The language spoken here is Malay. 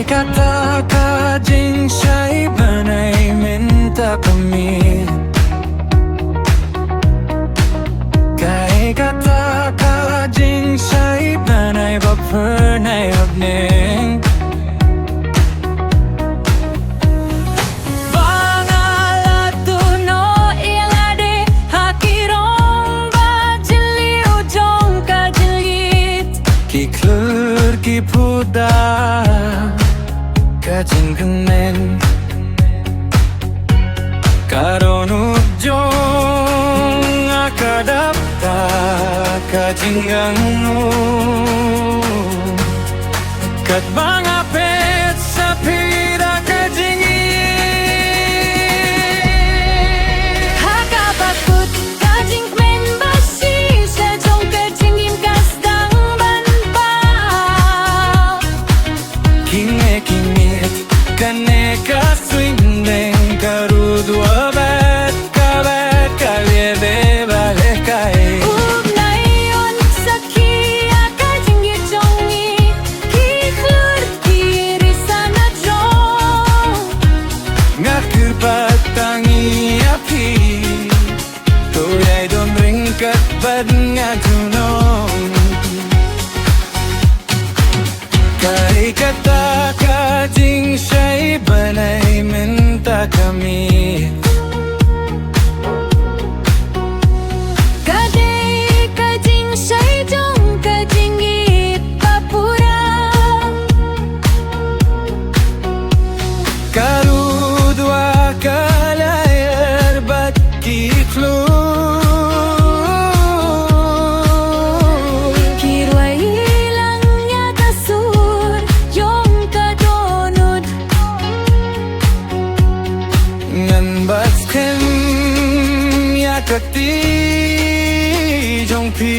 kata ka Jingshai bnai minta pamit. Kai kata ka Jingshai bnai ba phyrnai abning. Khlur ki puda ka jingkmen karonuk jong akadapta ka jingangnud kat banga pet sapira ka jingieit hakabakut ka jingkmen ba shisha jong ka jingim kasdang miet kane ka swing deng karudwa bat ka lyer bale kai bnai on sakhi ka jingieit jongi ki khlur ki RYNSAN jong ngakir patangi api to yai don ringkat bad ngatunong kai kata ka Jingshai bnai minta kami. Kadai ka Jingshai jong ka jingieit papura Karudwa ka lyer bat ki khlur kirwai langnya tasur jong ka donud ngan bat kren ya kati jong pi